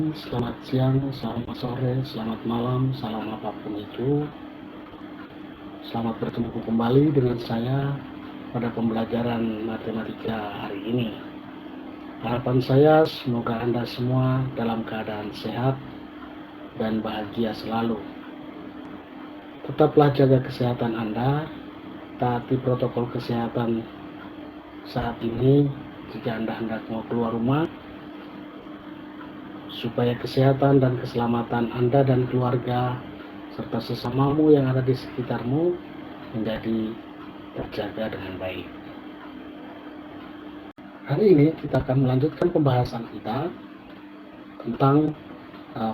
Selamat siang, selamat sore, selamat malam, salam apapun itu. Selamat bertemu kembali dengan saya pada pembelajaran matematika hari ini. Harapan saya semoga Anda semua dalam keadaan sehat dan bahagia selalu. Tetaplah jaga kesehatan Anda, taati protokol kesehatan saat ini jika Anda hendak mau keluar rumah, supaya kesehatan dan keselamatan Anda dan keluarga serta sesamamu yang ada di sekitarmu menjadi terjaga dengan baik. Hari ini kita akan melanjutkan pembahasan kita tentang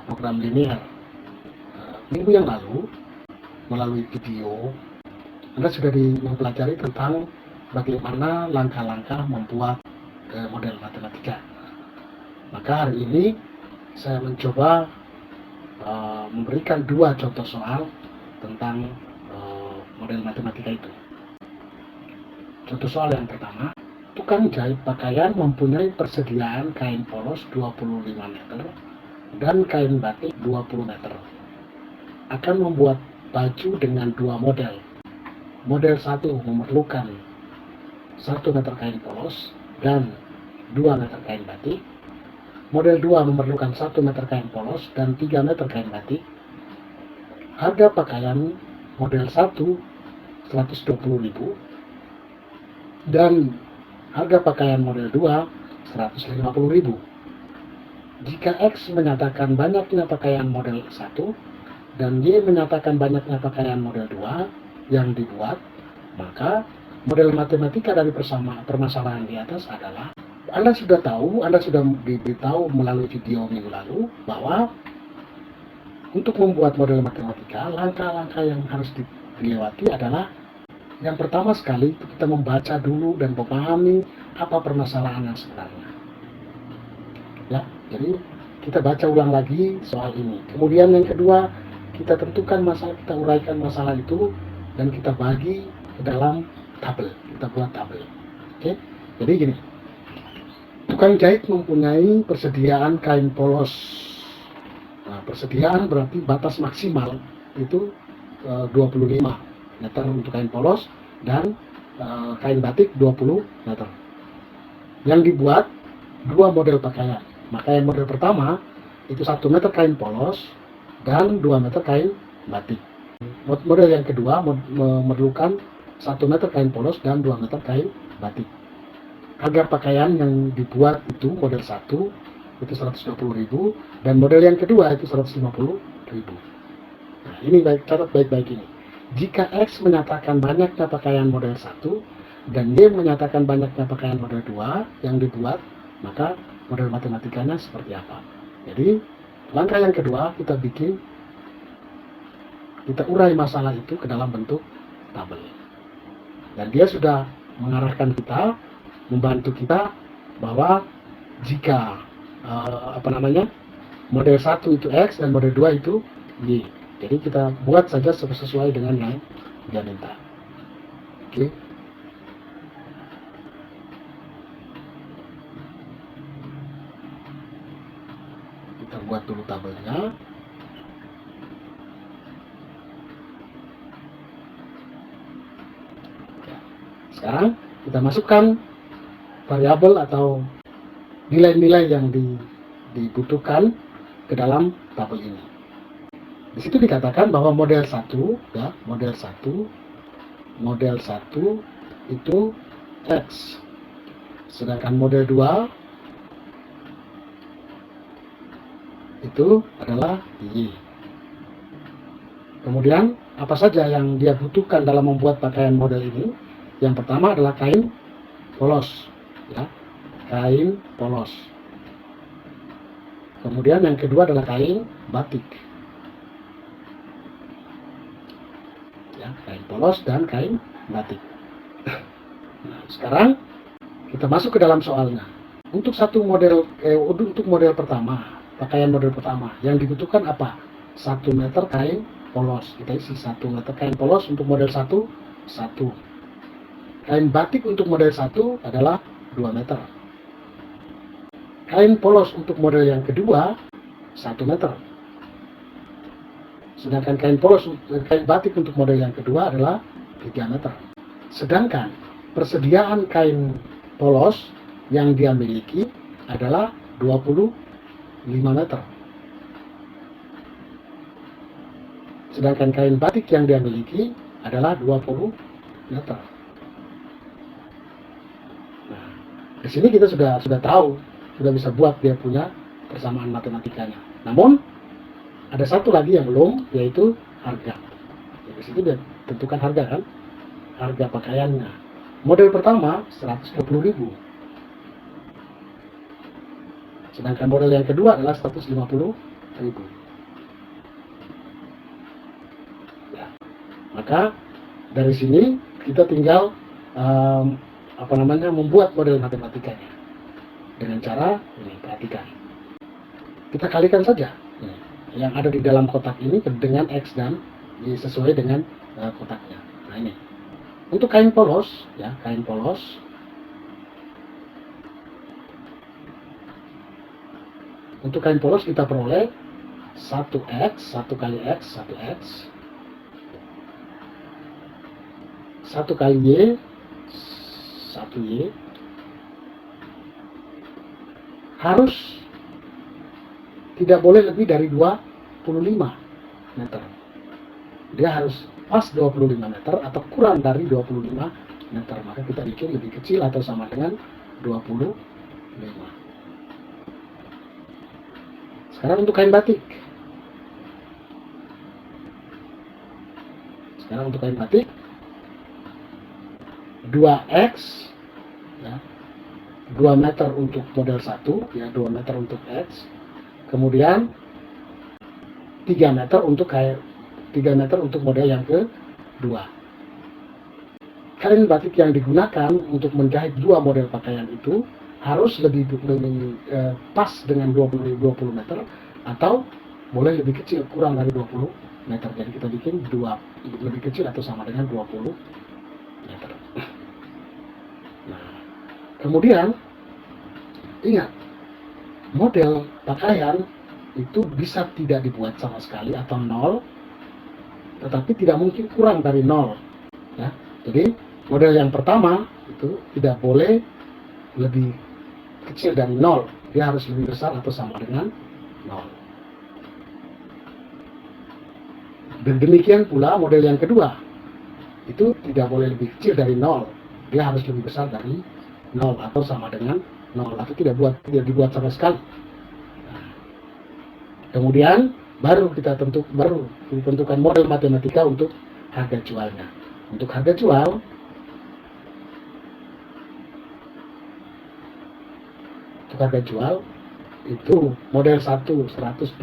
program linear. Minggu yang lalu melalui video Anda sudah mempelajari tentang bagaimana langkah-langkah membuat model matematika. Maka hari ini saya mencoba memberikan dua contoh soal tentang model matematika itu. Contoh soal yang pertama, tukang jahit pakaian mempunyai persediaan kain polos 25 meter dan kain batik 20 meter. Akan membuat baju dengan dua model. Model 1 memerlukan 1 meter kain polos dan 2 meter kain batik. Model 2 memerlukan 1 meter kain polos dan 3 meter kain batik. Harga pakaian model 1 120.000 dan harga pakaian model 2 150.000. Jika X menyatakan banyaknya pakaian model 1 dan Y menyatakan banyaknya pakaian model 2 yang dibuat, maka model matematika dari permasalahan di atas adalah, Anda sudah diberitahu melalui video minggu lalu bahwa untuk membuat model matematika, langkah-langkah yang harus dilewati adalah yang pertama sekali kita membaca dulu dan memahami apa permasalahan yang sebenarnya. Ya, jadi kita baca ulang lagi soal ini. Kemudian yang kedua, kita tentukan masalah, kita uraikan masalah itu dan kita bagi ke dalam tabel. Kita buat tabel. Oke? Jadi gini. Tukang jahit mempunyai persediaan kain polos. Nah, persediaan berarti batas maksimal itu 25 meter untuk kain polos dan kain batik 20 meter. Yang dibuat dua model pakaian. Maka yang model pertama itu 1 meter kain polos dan 2 meter kain batik. Model yang kedua memerlukan 1 meter kain polos dan 2 meter kain batik. Harga pakaian yang dibuat itu model 1 itu 120.000 dan model yang kedua itu 150.000. Nah, ini catat baik-baik ini. Jika X menyatakan banyaknya pakaian model 1 dan Y menyatakan banyaknya pakaian model 2 yang dibuat, maka model matematikanya seperti apa? Jadi, langkah yang kedua kita urai masalah itu ke dalam bentuk tabel. Dan dia sudah mengarahkan kita, membantu kita bahwa jika model 1 itu X dan model 2 itu Y. Jadi kita buat saja sesuai dengan yang dia minta. Oke. Kita buat dulu tabelnya. Sekarang kita masukkan variabel atau nilai-nilai yang dibutuhkan ke dalam tabel ini. Di situ dikatakan bahwa model 1 itu X. Sedangkan model 2 itu adalah Y. Kemudian apa saja yang dia butuhkan dalam membuat pakaian model ini? Yang pertama adalah kain polos, ya. Kain polos. Kemudian yang kedua adalah kain batik. Ya, kain polos dan kain batik. Nah, sekarang kita masuk ke dalam soalnya. Untuk untuk model pertama, pakaian model pertama, yang dibutuhkan apa? 1 meter kain polos. Kita isi 1 meter kain polos untuk model 1. Kain batik untuk model 1 adalah 2 meter. Kain polos untuk model yang kedua 1 meter. Sedangkan kain polos, kain batik untuk model yang kedua adalah 3 meter. Sedangkan persediaan kain polos yang dia miliki adalah 25 meter. Sedangkan kain batik yang dia miliki adalah 20 meter. Nah, di sini kita sudah tahu, sudah bisa buat dia punya persamaan matematikanya. Namun ada satu lagi yang belum, yaitu harga. Di situ dia tentukan harga kan, harga pakaiannya. Model pertama 120.000. Sedangkan model yang kedua adalah 150.000. Ya. Maka dari sini kita tinggal membuat model matematikanya dengan cara ini, perhatikan. Kita kalikan saja yang ada di dalam kotak ini dengan X dan Y sesuai dengan kotaknya. Nah ini untuk kain polos, ya, kain polos untuk kain polos kita peroleh 1X, 1 kali X, 1X, 1 kali Y, 1Y, harus tidak boleh lebih dari 25 meter. Dia harus pas 25 meter atau kurang dari 25 meter. Maka kita bikin lebih kecil atau sama dengan 25. Sekarang untuk kain batik. Sekarang untuk kain batik 2X, ya, 2 meter untuk model 1, ya, 2 meter untuk X. Kemudian 3 meter untuk model yang kedua. Kain batik yang digunakan untuk menjahit dua model pakaian itu harus lebih pas dengan 20 meter atau boleh lebih kecil, kurang dari 20 meter. Jadi kita bikin lebih kecil atau sama dengan 20 meter. Nah, kemudian ingat, model pakaian itu bisa tidak dibuat sama sekali atau nol, tetapi tidak mungkin kurang dari nol. Ya, jadi model yang pertama itu tidak boleh lebih kecil dari nol, dia harus lebih besar atau sama dengan nol. Dan demikian pula model yang kedua itu tidak boleh lebih kecil dari nol, dia harus lebih besar dari nol atau sama dengan nol, atau tidak dibuat sama sekali. Kemudian baru ditentukan model matematika untuk harga jualnya. Untuk harga jual itu model 1 120.000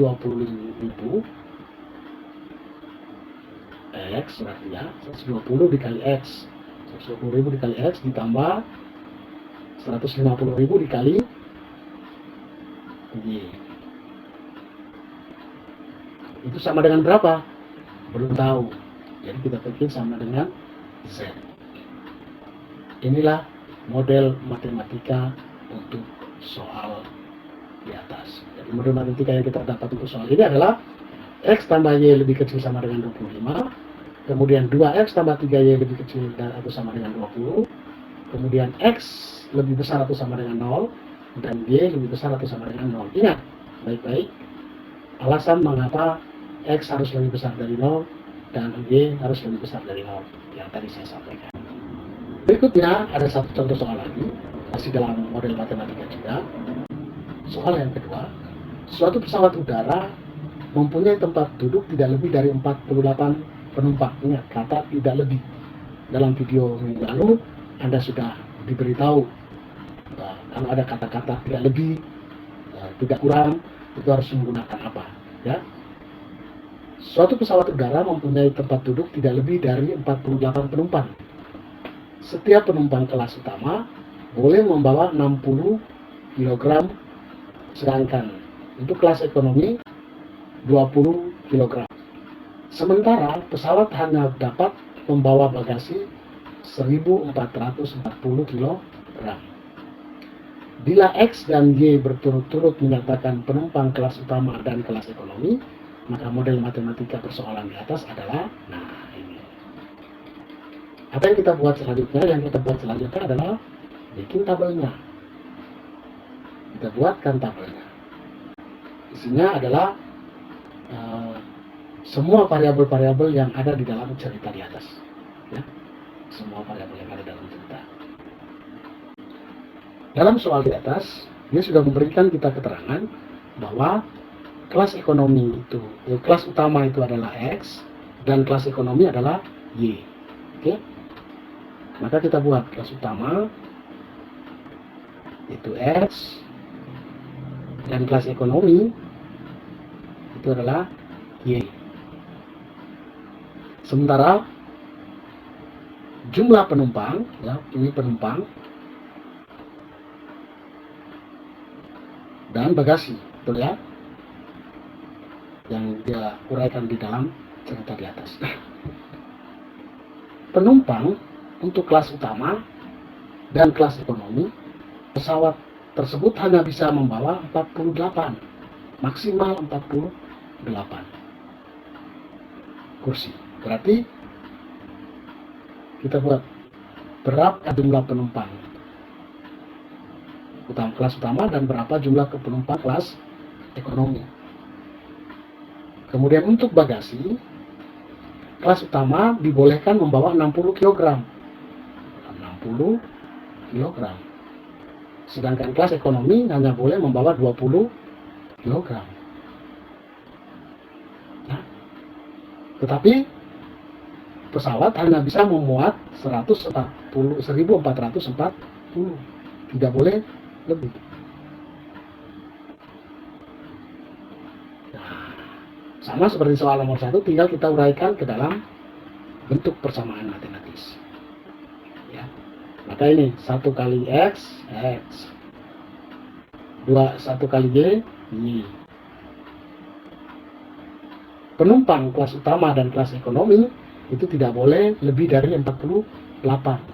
X, berarti ya 120 dikali X, 120.000 dikali X ditambah 150.000 dikali Y. Itu sama dengan berapa? Belum tahu. Jadi kita bikin sama dengan Z. Inilah model matematika untuk soal di atas. Jadi model matematika yang kita dapat untuk soal ini adalah X tambah Y lebih kecil sama dengan 25. Kemudian 2X tambah 3Y lebih kecil atau sama dengan 20. Kemudian X lebih besar atau sama dengan 0. Dan Y lebih besar atau sama dengan 0. Ingat baik-baik alasan mengapa X harus lebih besar dari 0 dan Y harus lebih besar dari 0 yang tadi saya sampaikan. Berikutnya ada satu contoh soal lagi, masih dalam model matematika juga. Soal yang kedua, suatu pesawat udara mempunyai tempat duduk tidak lebih dari 48 penumpang. Ingat kata tidak lebih. Dalam video minggu lalu Anda sudah diberitahu kalau ada kata-kata tidak lebih, tidak kurang, itu harus menggunakan apa, ya? Suatu pesawat udara mempunyai tempat duduk tidak lebih dari 48 penumpang. Setiap penumpang kelas utama boleh membawa 60 kg, sedangkan untuk kelas ekonomi 20 kg. Sementara pesawat hanya dapat membawa bagasi 1.440 kg. Bila X dan Y berturut-turut menyatakan penumpang kelas utama dan kelas ekonomi, maka model matematika persoalan di atas adalah, nah ini. Apa yang kita buat selanjutnya? Yang kita buat selanjutnya adalah bikin tabelnya. Kita buatkan tabelnya. Isinya adalah semua variabel-variabel yang ada di dalam cerita di atas. Ya, semua variabel yang ada dalam cerita. Dalam soal di atas, dia sudah memberikan kita keterangan bahwa kelas ekonomi itu, kelas utama itu adalah X, dan kelas ekonomi adalah Y. Oke? Maka kita buat kelas utama itu X, dan kelas ekonomi itu adalah Y. Sementara jumlah penumpang, ya, ini penumpang dan bagasi, betul ya, yang dia uraikan di dalam cerita di atas. Penumpang untuk kelas utama dan kelas ekonomi, pesawat tersebut hanya bisa membawa 48, maksimal 48 kursi. Berarti kita buat berapa jumlah penumpang kelas utama dan berapa jumlah penumpang kelas ekonomi. Kemudian untuk bagasi, kelas utama dibolehkan membawa 60 kg. 60 kg. Sedangkan kelas ekonomi hanya boleh membawa 20 kg. Nah, tetapi pesawat hanya bisa memuat 1440, tidak boleh lebih. Nah, sama seperti soal nomor 1, tinggal kita uraikan ke dalam bentuk persamaan matematis. Ya. Maka ini 1 kali X, X. 1 kali Y, Y. Penumpang kelas utama dan kelas ekonomi itu tidak boleh lebih dari 48.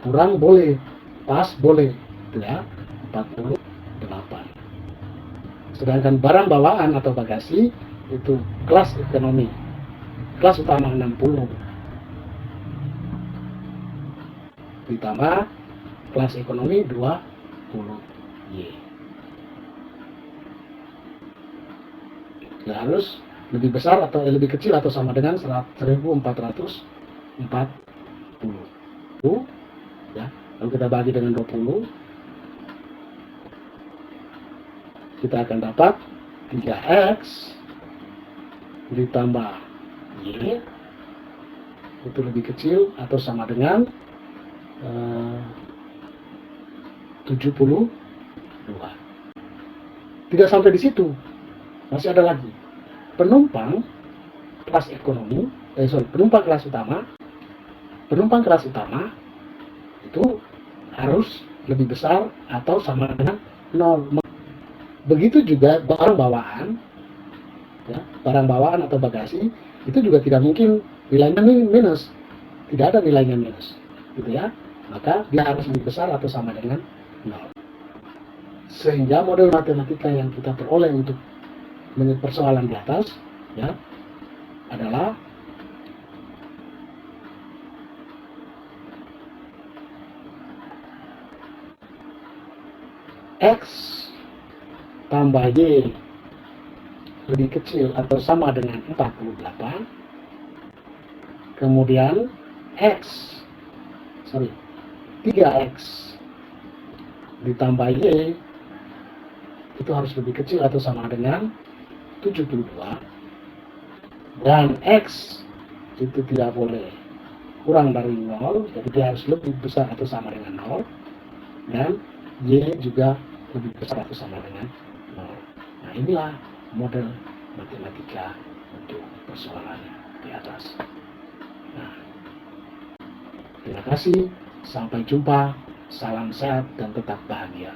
Kurang boleh, pas boleh, ya, 48. Sedangkan barang bawaan atau bagasi itu kelas ekonomi, kelas utama 60 ditambah kelas ekonomi 20 Y. Ya, harus lebih besar atau lebih kecil atau sama dengan 1440. Ya, lalu kita bagi dengan 20, kita akan dapat 3X ditambah Y itu lebih kecil atau sama dengan 72. Tidak sampai di situ, masih ada lagi. Penumpang kelas ekonomi, penumpang kelas utama itu harus lebih besar atau sama dengan 0. Begitu juga barang bawaan, ya, barang bawaan atau bagasi itu juga tidak mungkin nilainya minus, tidak ada nilainya minus, gitu ya. Maka dia harus lebih besar atau sama dengan 0. Sehingga model matematika yang kita peroleh untuk persoalan di atas, ya, adalah X tambah Y lebih kecil atau sama dengan 48, kemudian 3X ditambah Y itu harus lebih kecil atau sama dengan 72, dan X itu tidak boleh kurang dari 0, jadi dia harus lebih besar atau sama dengan 0, dan Y juga lebih besar atau sama dengan 0. Nah, inilah model matematika untuk persoalan di atas. Nah, terima kasih, sampai jumpa, salam sehat dan tetap bahagia.